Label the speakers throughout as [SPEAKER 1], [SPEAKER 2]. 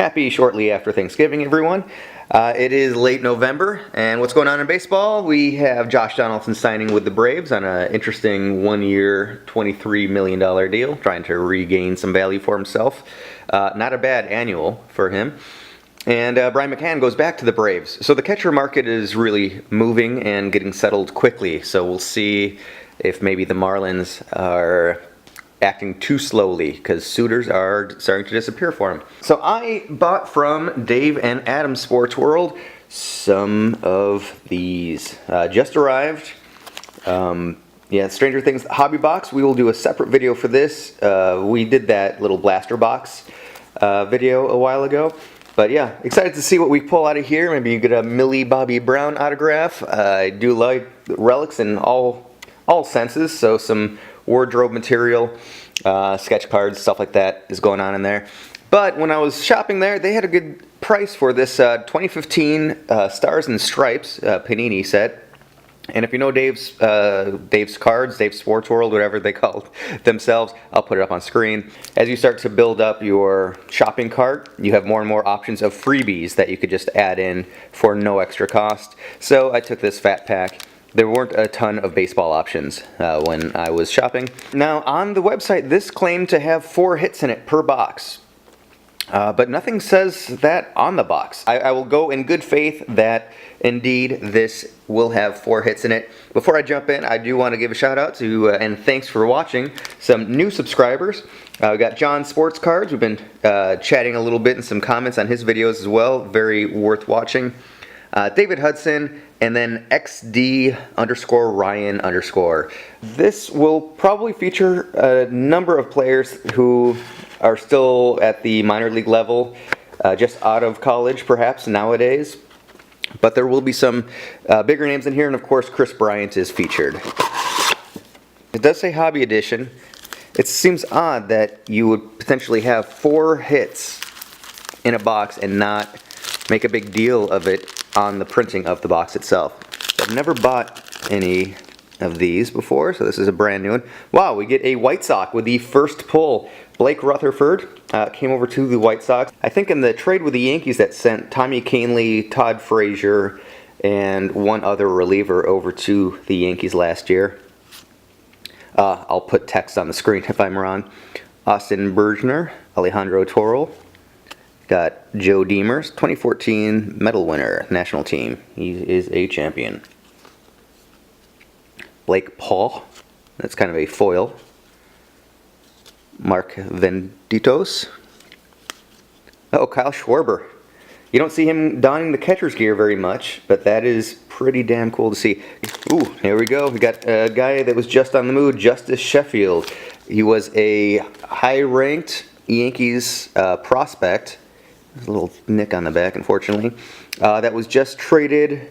[SPEAKER 1] Happy shortly after Thanksgiving, everyone. It is late November, and what's going on in baseball? We have Josh Donaldson signing with the Braves on an interesting one-year, $23 million deal, trying to regain some value for himself. Not a bad annual for him. And Brian McCann goes back to the Braves. So the catcher market is really moving and getting settled quickly. So we'll see if maybe the Marlins are acting too slowly because suitors are starting to disappear for him. So I bought from Dave and Adam Sports World some of these. Just arrived. Yeah, Stranger Things Hobby Box. We will do a separate video for this. We did that little blaster box video a while ago. But yeah, excited to see what we pull out of here. Maybe you get a Millie Bobby Brown autograph. I do like relics in all senses, so some wardrobe material, sketch cards, stuff like that is going on in there. But when I was shopping there, they had a good price for this 2015 Stars and Stripes Panini set. And if you know Dave's cards, Dave's Sports World, whatever they call themselves, I'll put it up on screen. As you start to build up your shopping cart, you have more and more options of freebies that you could just add in for no extra cost. So I took this fat pack. There weren't a ton of baseball options when I was shopping. Now, on the website, this claimed to have 4 hits in it per box. But nothing says that on the box. I will go in good faith that indeed this will have 4 hits in it. Before I jump in, I do want to give a shout out to, and thanks for watching, some new subscribers. We got John Sports Cards. We've been chatting a little bit in some comments on his videos as well. Very worth watching. David Hudson, and then XD_Ryan_. This will probably feature a number of players who are still at the minor league level, just out of college perhaps nowadays. But there will be some bigger names in here, and of course Kris Bryant is featured. It does say Hobby Edition. It seems odd that you would potentially have 4 hits in a box and not make a big deal of it on the printing of the box itself. I've never bought any of these before, so this is a brand new one. Wow, we get a White Sox with the first pull. Blake Rutherford came over to the White Sox. I think in the trade with the Yankees that sent Tommy Kahnle, Todd Frazier, and one other reliever over to the Yankees last year. I'll put text on the screen if I'm wrong. Austin Bergner, Alejandro Toro. Got Joe DeMers, 2014 medal winner, national team. He is a champion. Blake Paul, that's kind of a foil. Mark Venditos. Oh, Kyle Schwarber. You don't see him donning the catcher's gear very much, but that is pretty damn cool to see. Ooh, here we go. We got a guy that was just on the move, Justus Sheffield. He was a high-ranked Yankees prospect. There's a little nick on the back, unfortunately. That was just traded.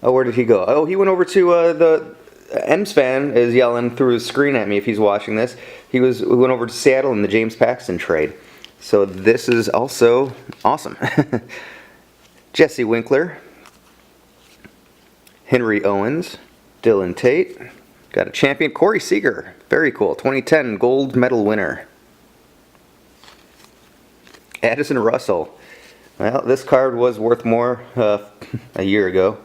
[SPEAKER 1] Oh, where did he go? Oh, he went over to the M's fan is yelling through his screen at me if he's watching this. We went over to Seattle in the James Paxton trade. So this is also awesome. Jesse Winkler, Henry Owens, Dylan Tate. Got a champion, Corey Seager. Very cool. 2010 gold medal winner. Addison Russell. Well, this card was worth more a year ago.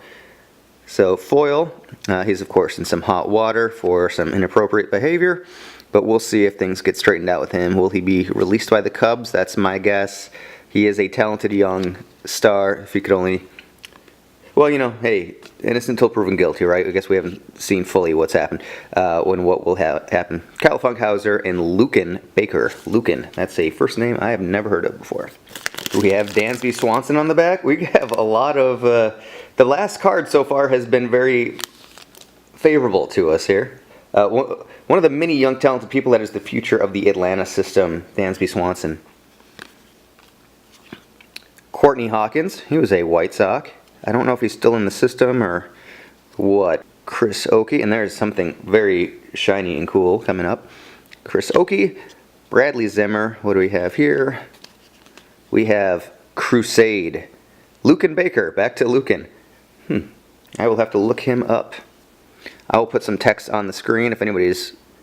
[SPEAKER 1] So foil. He's of course in some hot water for some inappropriate behavior, but we'll see if things get straightened out with him. Will he be released by the Cubs? That's my guess. He is a talented young star. If he could only... Well, you know, hey, innocent until proven guilty, right? I guess we haven't seen fully what's happened when what will happen. Kyle Funkhouser and Luken Baker. Luken, that's a first name I have never heard of before. We have Dansby Swanson on the back. We have a lot of... the last card so far has been very favorable to us here. One of the many young talented people that is the future of the Atlanta system, Dansby Swanson. Courtney Hawkins, he was a White Sox. I don't know if he's still in the system or what. Chris Oakey, and there's something very shiny and cool coming up. Chris Oakey, Bradley Zimmer. What do we have here? We have Crusade. Luken Baker, back to Luken. I will have to look him up. I will put some text on the screen if anybody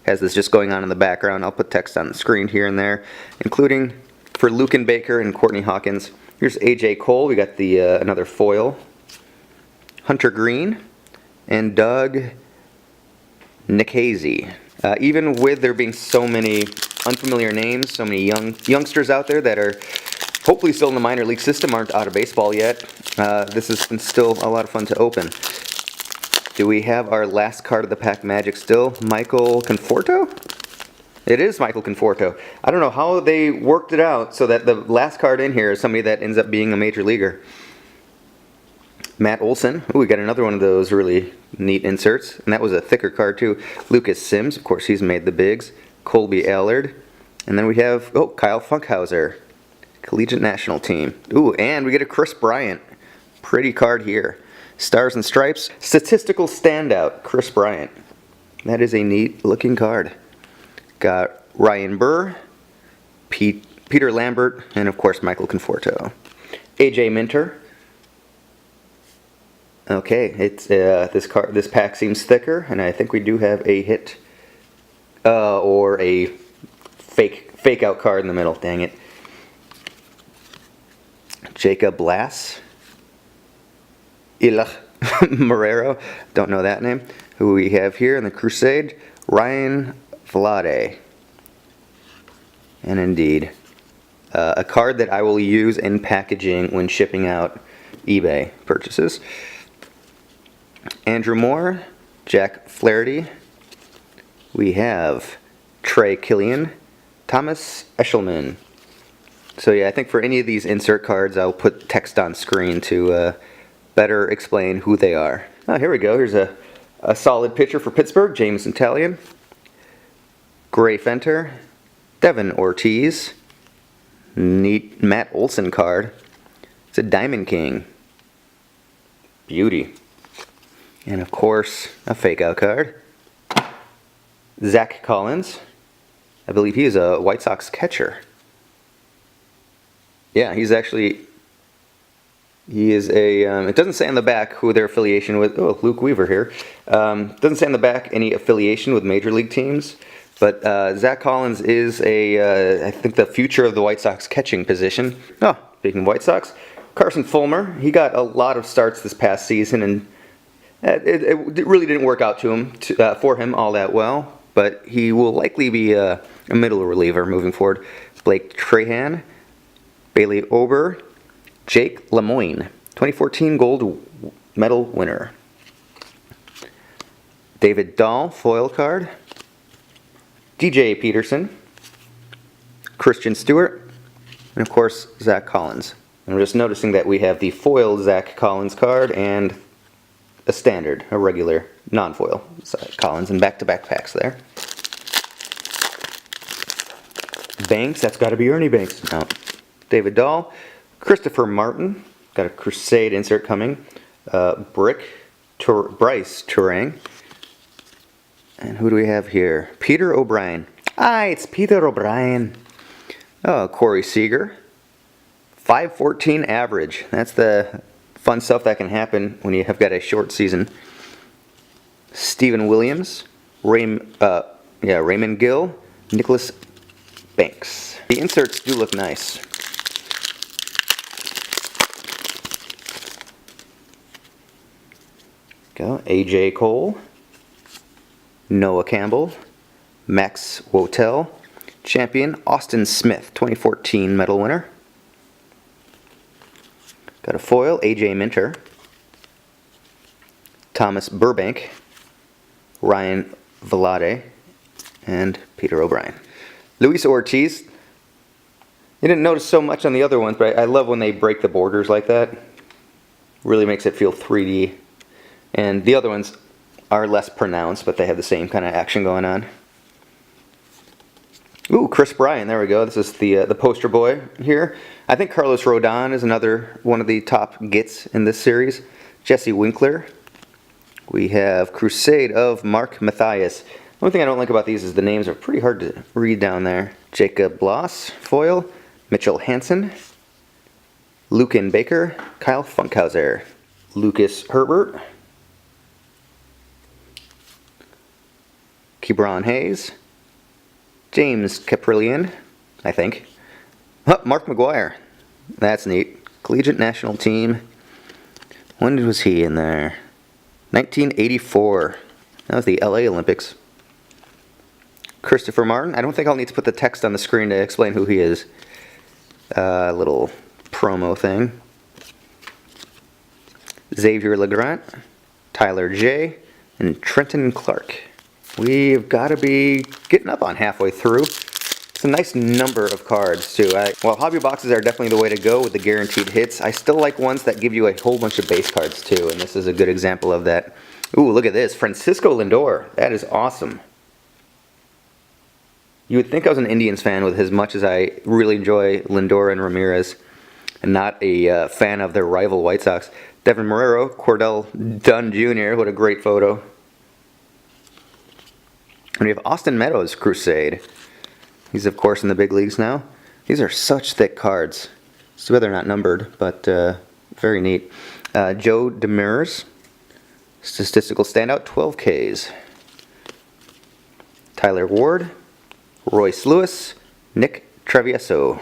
[SPEAKER 1] has this just going on in the background. I'll put text on the screen here and there, including for Luken Baker and Courtney Hawkins. Here's AJ Cole. We got the another foil. Hunter Green and Doug Nikhazy. Even with there being so many unfamiliar names, so many youngsters out there that are hopefully still in the minor league system, aren't out of baseball yet, this has been still a lot of fun to open. Do we have our last card of the pack magic still? Michael Conforto? It is Michael Conforto. I don't know how they worked it out so that the last card in here is somebody that ends up being a major leaguer. Matt Olsen. Ooh, we got another one of those really neat inserts. And that was a thicker card too. Lucas Sims. Of course, he's made the bigs. Colby Allard. And then we have, Kyle Funkhouser. Collegiate National Team. Ooh, and we get a Kris Bryant. Pretty card here. Stars and Stripes. Statistical standout. Kris Bryant. That is a neat looking card. Got Ryan Burr. Peter Lambert. And of course, Michael Conforto. AJ Minter. Okay, it's this pack seems thicker, and I think we do have a hit or a fake out card in the middle. Dang it. Jacob Blass, Ilach Marrero, don't know that name. Who we have here in the Crusade, Ryan Vilade, and indeed a card that I will use in packaging when shipping out eBay purchases. Andrew Moore, Jack Flaherty. We have Trey Killian, Thomas Eshelman. So yeah, I think for any of these insert cards, I'll put text on screen to better explain who they are. Oh, here we go. Here's a solid pitcher for Pittsburgh, James Italian. Gray Fenter, Devin Ortiz. Neat Matt Olsen card. It's a Diamond King. Beauty. And of course, a fake out card. Zack Collins. I believe he is a White Sox catcher. Yeah, he is a, it doesn't say on the back who their affiliation with, Luke Weaver here. Doesn't say on the back any affiliation with major league teams, but Zack Collins is I think the future of the White Sox catching position. Oh, speaking of White Sox, Carson Fulmer, he got a lot of starts this past season, and it really didn't work out for him all that well, but he will likely be a middle reliever moving forward. Blake Trahan, Bailey Ober, Jake Lemoine, 2014 gold medal winner. David Dahl, foil card. DJ Peterson, Christian Stewart, and of course Zack Collins. And we're just noticing that we have the foil Zack Collins card and a standard, a regular, non-foil Collins, and back-to-back packs there. Banks, that's got to be Ernie Banks. No. David Dahl, Christopher Martin, got a Crusade insert coming. Bryce Turang. And who do we have here? Peter O'Brien. It's Peter O'Brien. Corey Seager. 514 average. That's the fun stuff that can happen when you have got a short season. Stephen Williams, Raymond Gill, Nicholas Banks. The inserts do look nice. Go AJ Cole, Noah Campbell, Max Wotel, champion Austin Smith, 2014 medal winner. Got a foil, AJ Minter, Thomas Burbank, Ryan Vilade, and Peter O'Brien. Luis Ortiz. You didn't notice so much on the other ones, but I love when they break the borders like that. Really makes it feel 3D. And the other ones are less pronounced, but they have the same kind of action going on. Ooh, Kris Bryant, there we go. This is the poster boy here. I think Carlos Rodon is another one of the top gets in this series. Jesse Winkler. We have Crusade of Mark Mathias. The only thing I don't like about these is the names are pretty hard to read down there. Jacob Bloss, foil. Mitchell Hansen. Luken Baker. Kyle Funkhouser. Lucas Herbert. Kebron Hayes. James Caprillion, I think. Oh, Mark McGwire. That's neat. Collegiate national team. When was he in there? 1984. That was the LA Olympics. Christopher Martin. I don't think I'll need to put the text on the screen to explain who he is. Little promo thing. Xavier Legrand, Tyler J, and Trenton Clark. We've got to be getting up on halfway through. It's a nice number of cards, too. While hobby boxes are definitely the way to go with the guaranteed hits, I still like ones that give you a whole bunch of base cards, too, and this is a good example of that. Ooh, look at this. Francisco Lindor. That is awesome. You would think I was an Indians fan with as much as I really enjoy Lindor and Ramirez, and not a fan of their rival White Sox. Devin Marrero, Cordell Dunn Jr., what a great photo. And we have Austin Meadows, Crusade. He's, of course, in the big leagues now. These are such thick cards. It's too bad they're not numbered, but very neat. Joe DeMers, statistical standout, 12 Ks. Tyler Ward, Royce Lewis, Nick Travieso.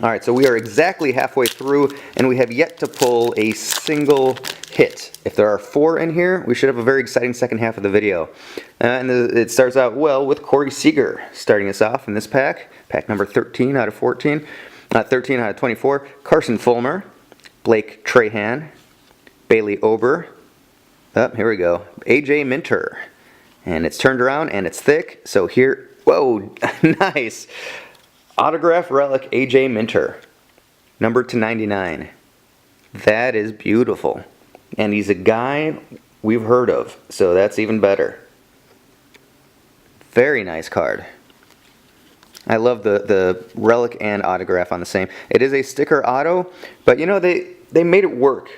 [SPEAKER 1] Alright, so we are exactly halfway through, and we have yet to pull a single hit. If there are 4 in here, we should have a very exciting second half of the video. It starts out well with Corey Seager starting us off in this pack. Pack number 13 out of 14. 13 out of 24. Carson Fulmer, Blake Trahan, Bailey Ober. Oh, here we go. AJ Minter. And it's turned around and it's thick, so here, whoa, nice. Autograph relic AJ Minter, numbered to 99. That is beautiful. And he's a guy we've heard of, so that's even better. Very nice card. I love the relic and autograph on the same. It is a sticker auto, but you know, they made it work.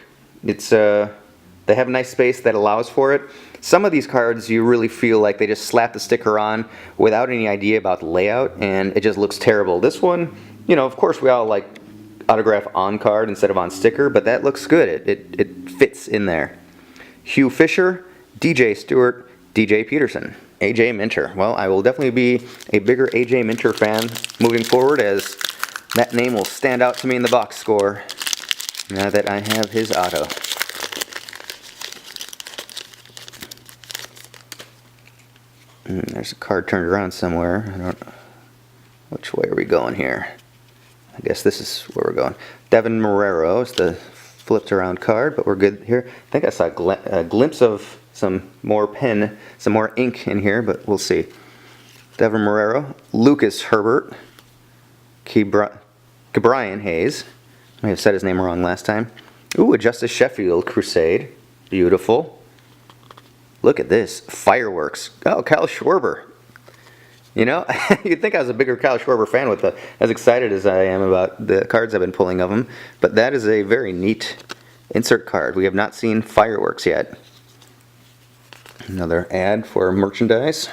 [SPEAKER 1] It's they have a nice space that allows for it. Some of these cards you really feel like they just slap the sticker on without any idea about the layout, and it just looks terrible. This one, you know, of course we all like autograph on card instead of on sticker, but that looks good. It fits in there. Hugh Fisher, DJ Stewart, DJ Peterson, AJ Minter. Well, I will definitely be a bigger AJ Minter fan moving forward, as that name will stand out to me in the box score now that I have his auto. There's a card turned around somewhere. I don't know. Which way are we going here? I guess this is where we're going. Devin Marrero is the flipped around card, but we're good here. I think I saw a glimpse of some more pen, some more ink in here, but we'll see. Devin Marrero, Lucas Herbert, Brian Hayes. I may have said his name wrong last time. Ooh, a Justus Sheffield Crusade. Beautiful. Look at this. Fireworks. Oh, Kyle Schwarber. You know, you'd think I was a bigger Kyle Schwarber fan with as excited as I am about the cards I've been pulling of him. But that is a very neat insert card. We have not seen fireworks yet. Another ad for merchandise.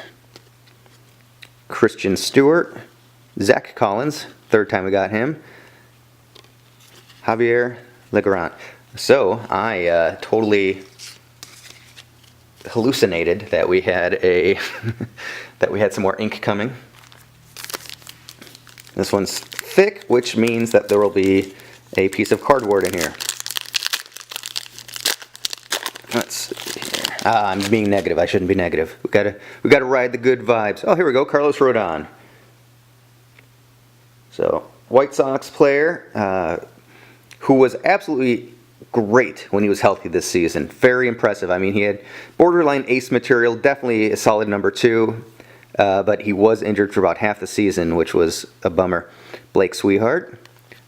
[SPEAKER 1] Christian Stewart. Zack Collins. Third time we got him. Javier Legrand. So, I totally hallucinated that we had that we had some more ink coming. This one's thick, which means that there will be a piece of cardboard in here. Let's see here. I'm being negative. I shouldn't be negative. We gotta ride the good vibes. Oh, here we go. Carlos Rodon. So, White Sox player who was absolutely great when he was healthy this season. Very impressive. I mean, he had borderline ace material, definitely a solid number 2, but he was injured for about half the season, which was a bummer. Blake Swihart.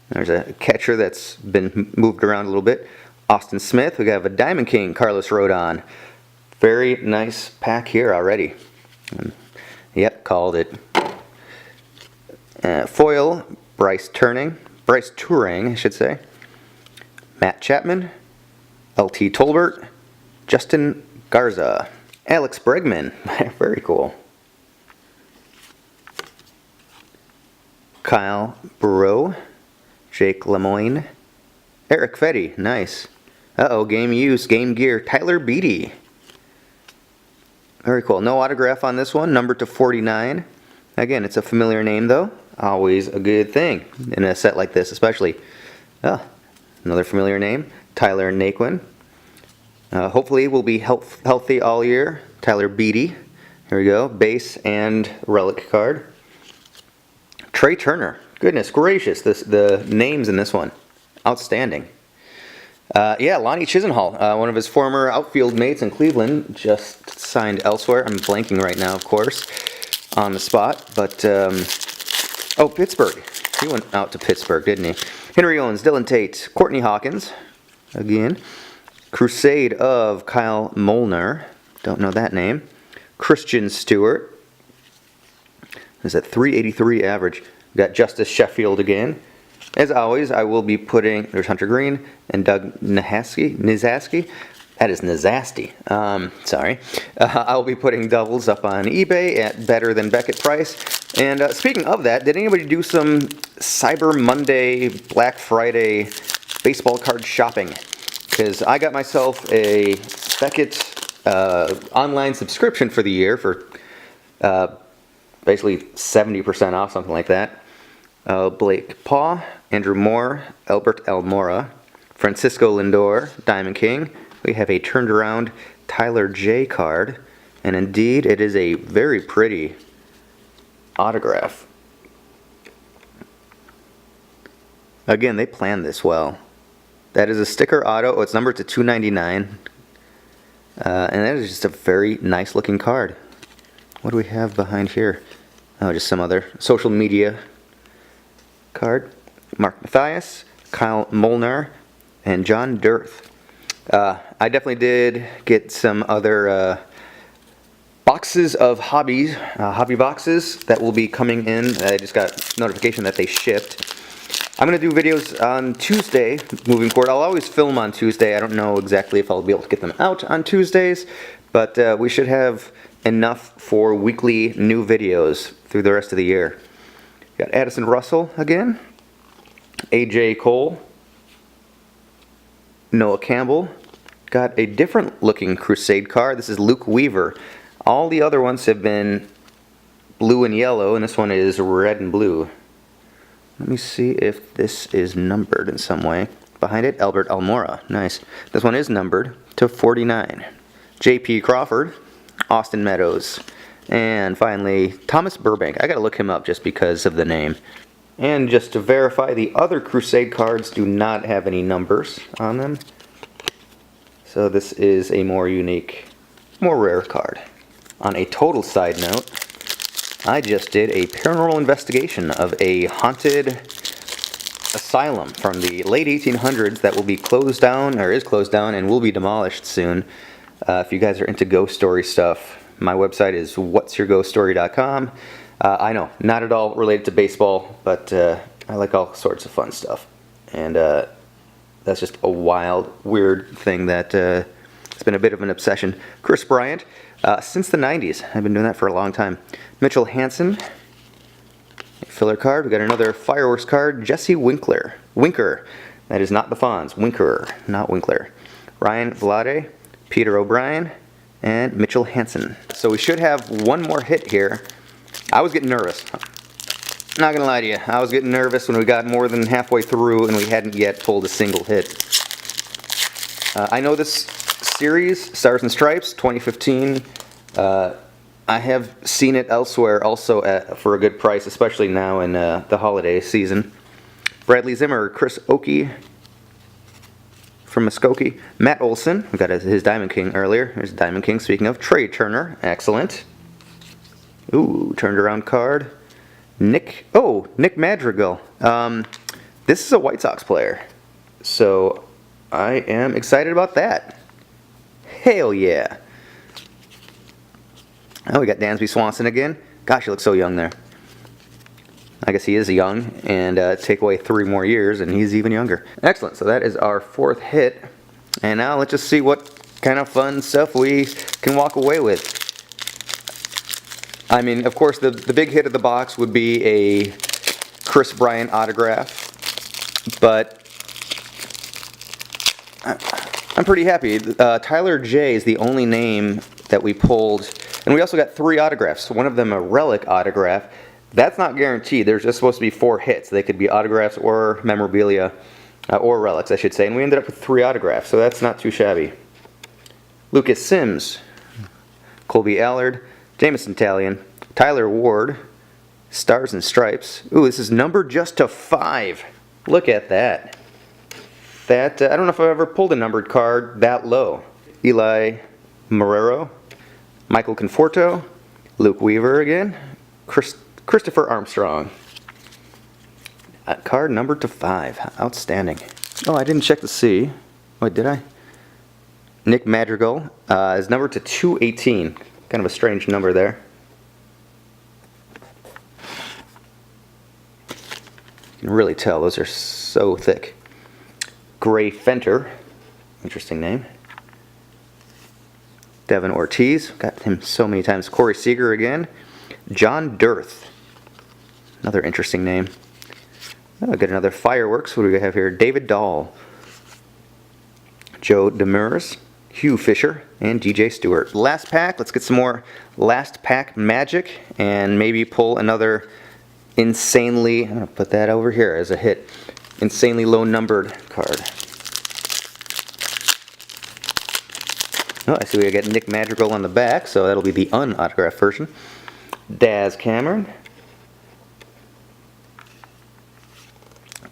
[SPEAKER 1] There's a catcher that's been moved around a little bit. Austin Smith. We have a Diamond King, Carlos Rodon. Very nice pack here already. Yep, called it. Foil, Bryce Turing, I should say. Matt Chapman, LT Tolbert, Justin Garza, Alex Bregman, very cool. Kyle Burrow, Jake Lemoine, Eric Fetty, nice. Uh-oh, game use, game gear, Tyler Beede. Very cool. No autograph on this one, numbered to 49. Again, it's a familiar name though. always a good thing in a set like this, especially. Another familiar name, Tyler Naquin. Hopefully we'll be healthy all year. Tyler Beede. Here we go. Base and relic card. Trey Turner. Goodness gracious, the names in this one. Outstanding. Lonnie Chisenhall, one of his former outfield mates in Cleveland, just signed elsewhere. I'm blanking right now, of course, on the spot. But, Pittsburgh. He went out to Pittsburgh, didn't he? Henry Owens, Dylan Tate, Courtney Hawkins, again. Crusade of Kyle Molnar. Don't know that name. Christian Stewart. Is that 383 average? We got Justus Sheffield again. As always, I will be putting, there's Hunter Green and Doug Nizaski. That is Nizasti. Sorry. I will be putting doubles up on eBay at better than Beckett price. And speaking of that, did anybody do some Cyber Monday, Black Friday baseball card shopping? Because I got myself a Beckett online subscription for the year for basically 70% off, something like that. Blake Paw, Andrew Moore, Albert Almora, Francisco Lindor, Diamond King. We have a turned around Tyler J card, and indeed it is a very pretty autograph. Again, they planned this well. That is a sticker auto. Oh, it's numbered to 299. And that is just a very nice looking card. What do we have behind here? Oh, just some other social media card. Mark Mathias, Kyle Molnar, and John Dirth. I definitely did get some other boxes of hobby boxes that will be coming in. I just got notification that they shipped. I'm going to do videos on Tuesday moving forward. I'll always film on Tuesday. I don't know exactly if I'll be able to get them out on Tuesdays, but we should have enough for weekly new videos through the rest of the year. Got Addison Russell again, AJ Cole, Noah Campbell. Got a different looking Crusade card. This is Luke Weaver. All the other ones have been blue and yellow, and this one is red and blue. Let me see if this is numbered in some way. Behind it, Albert Almora. Nice. This one is numbered to 49. J.P. Crawford, Austin Meadows, and finally, Thomas Burbank. I gotta look him up just because of the name. And just to verify, the other Crusade cards do not have any numbers on them. So this is a more unique, more rare card. On a total side note, I just did a paranormal investigation of a haunted asylum from the late 1800s that will be closed down, or is closed down, and will be demolished soon. If you guys are into ghost story stuff, my website is whatsyourghoststory.com. I know, not at all related to baseball, but I like all sorts of fun stuff. And that's just a wild, weird thing that it's been a bit of an obsession. Kris Bryant, since the 90s. I've been doing that for a long time. Mitchell Hansen, a filler card. We got another fireworks card. Jesse Winker. That is not the Fonz. Winker, not Winkler. Ryan Vilade, Peter O'Brien, and Mitchell Hansen. So we should have one more hit here. I was getting nervous. Not gonna lie to you, I was getting nervous when we got more than halfway through and we hadn't yet pulled a single hit. I know this series, Stars and Stripes, 2015. I have seen it elsewhere also for a good price, especially now in the holiday season. Bradley Zimmer, Chris Oakey from Muskogee. Matt Olsen, we got his Diamond King earlier. There's Diamond King, speaking of. Trey Turner, excellent. Ooh, turned around card. Nick Madrigal. This is a White Sox player, so I am excited about that. Hell yeah. Oh, we got Dansby Swanson again. Gosh, he looks so young there. I guess he is young, and take away 3 more years, and he's even younger. Excellent, so that is our 4th hit. And now let's just see what kind of fun stuff we can walk away with. I mean, of course, the big hit of the box would be a Kris Bryant autograph, but I'm pretty happy. Tyler J is the only name that we pulled, and we also got 3 autographs. One of them a relic autograph. That's not guaranteed. There's just supposed to be 4 hits. They could be autographs or memorabilia, or relics, I should say. And we ended up with 3 autographs, so that's not too shabby. Lucas Sims, Colby Allard, Jamison Talion, Tyler Ward, Stars and Stripes. Ooh, this is numbered just to 5. Look at that. That I don't know if I've ever pulled a numbered card that low. Eli Marrero, Michael Conforto, Luke Weaver again, Christopher Armstrong. Card numbered to 5. Outstanding. Oh, I didn't check to see. Wait, did I? Nick Madrigal is numbered to 218. Kind of a strange number there. You can really tell those are so thick. Gray Fenter, interesting name. Devin Ortiz, got him so many times. Corey Seager again. John Dirth, another interesting name. Oh, got another Fireworks. What do we have here? David Dahl, Joe DeMers, Hugh Fisher, and DJ Stewart. Last pack. Let's get some more last pack magic and maybe pull another insanely, I'm going to put that over here as a hit, insanely low numbered card. Oh, I see we got Nick Madrigal on the back, so that'll be the unautographed version. Daz Cameron,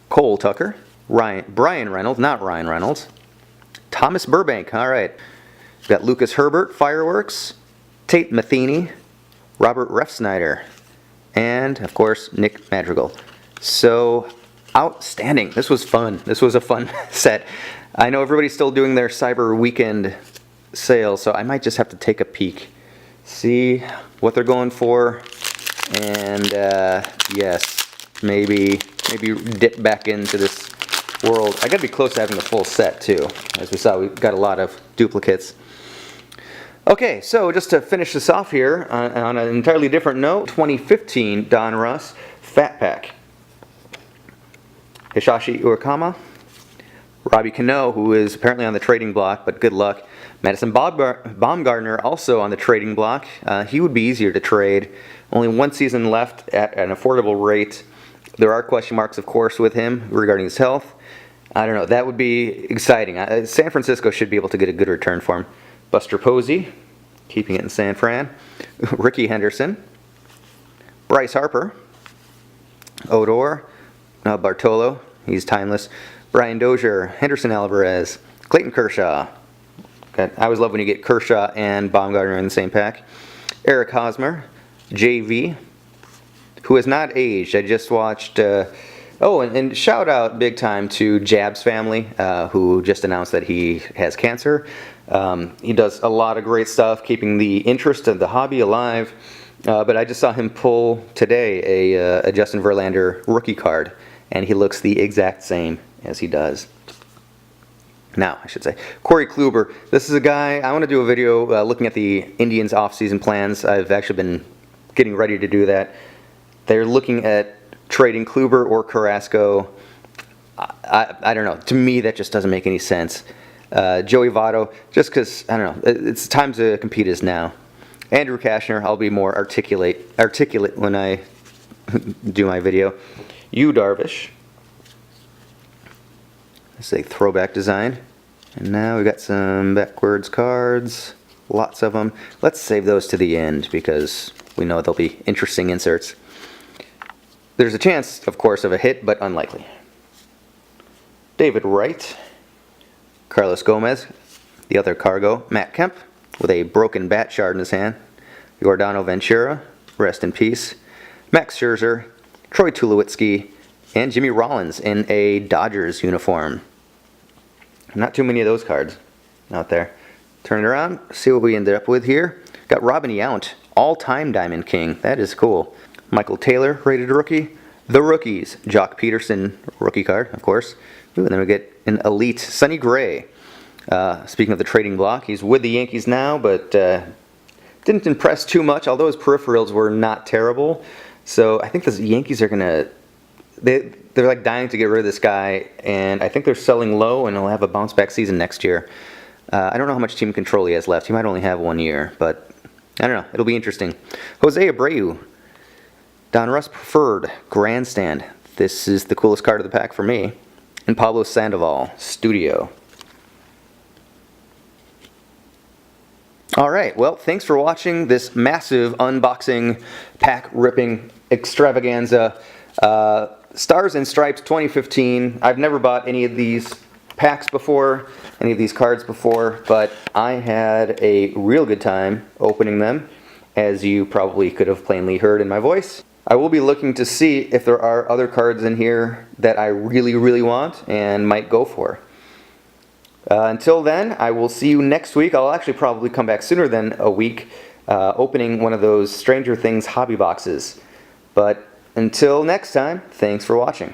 [SPEAKER 1] Cole Tucker, Brian Reynolds, not Ryan Reynolds, Thomas Burbank, all right. We've got Lucas Herbert, Fireworks, Tate Matheny, Robert Refsnyder, and, of course, Nick Madrigal. So, outstanding. This was fun. This was a fun set. I know everybody's still doing their Cyber Weekend sale, so I might just have to take a peek, see what they're going for, and yes, maybe dip back into this world. I gotta be close to having the full set too. As we saw, we've got a lot of duplicates. Okay, so just to finish this off here on an entirely different note, 2015 Don Russ Fat Pack. Hishashi Urakama, Robbie Cano, who is apparently on the trading block, but good luck. Madison Baumgartner also on the trading block. He would be easier to trade. Only 1 season left at an affordable rate. There are question marks, of course, with him regarding his health. I don't know. That would be exciting. San Francisco should be able to get a good return for him. Buster Posey, keeping it in San Fran. Ricky Henderson. Bryce Harper. Odor. Bartolo. He's timeless. Brian Dozier. Henderson Alvarez. Clayton Kershaw. I always love when you get Kershaw and Baumgartner in the same pack. Eric Hosmer. JV. Who has not aged. I just watched... and shout out big time to Jab's family, who just announced that he has cancer. He does a lot of great stuff, keeping the interest of the hobby alive. But I just saw him pull today a Justin Verlander rookie card, and he looks the exact same as he does now, I should say. Corey Kluber. This is a guy, I want to do a video looking at the Indians off-season plans. I've actually been getting ready to do that. They're looking at trading Kluber or Carrasco. I don't know. To me, that just doesn't make any sense. Joey Votto, just because, I don't know, it's time to compete is now. Andrew Kashner, I'll be more articulate when I do my video. Yu Darvish. This is a throwback design. And now we've got some backwards cards. Lots of them. Let's save those to the end because we know they'll be interesting inserts. There's a chance, of course, of a hit, but unlikely. David Wright. Carlos Gomez. The other Cargo. Matt Kemp with a broken bat shard in his hand. Yordano Ventura. Rest in peace. Max Scherzer. Troy Tulowitzki. And Jimmy Rollins in a Dodgers uniform. Not too many of those cards out there. Turn it around. See what we ended up with here. Got Robin Yount. All-time Diamond King. That is cool. Michael Taylor, rated rookie. The Rookies, Jock Peterson, rookie card, of course. Ooh, and then we get an elite Sonny Gray. Speaking of the trading block, he's with the Yankees now, but didn't impress too much, although his peripherals were not terrible. So I think the Yankees are going to... They're like dying to get rid of this guy, and I think they're selling low, and he'll have a bounce-back season next year. I don't know how much team control he has left. He might only have 1 year, but I don't know. It'll be interesting. Jose Abreu. Donruss Preferred, Grandstand. This is the coolest card of the pack for me. And Pablo Sandoval, Studio. Alright, well, thanks for watching this massive unboxing, pack-ripping extravaganza. Stars and Stripes 2015. I've never bought any of these packs before, any of these cards before, but I had a real good time opening them, as you probably could have plainly heard in my voice. I will be looking to see if there are other cards in here that I really, really want and might go for. Until then, I will see you next week. I'll actually probably come back sooner than a week, opening one of those Stranger Things hobby boxes. But until next time, thanks for watching.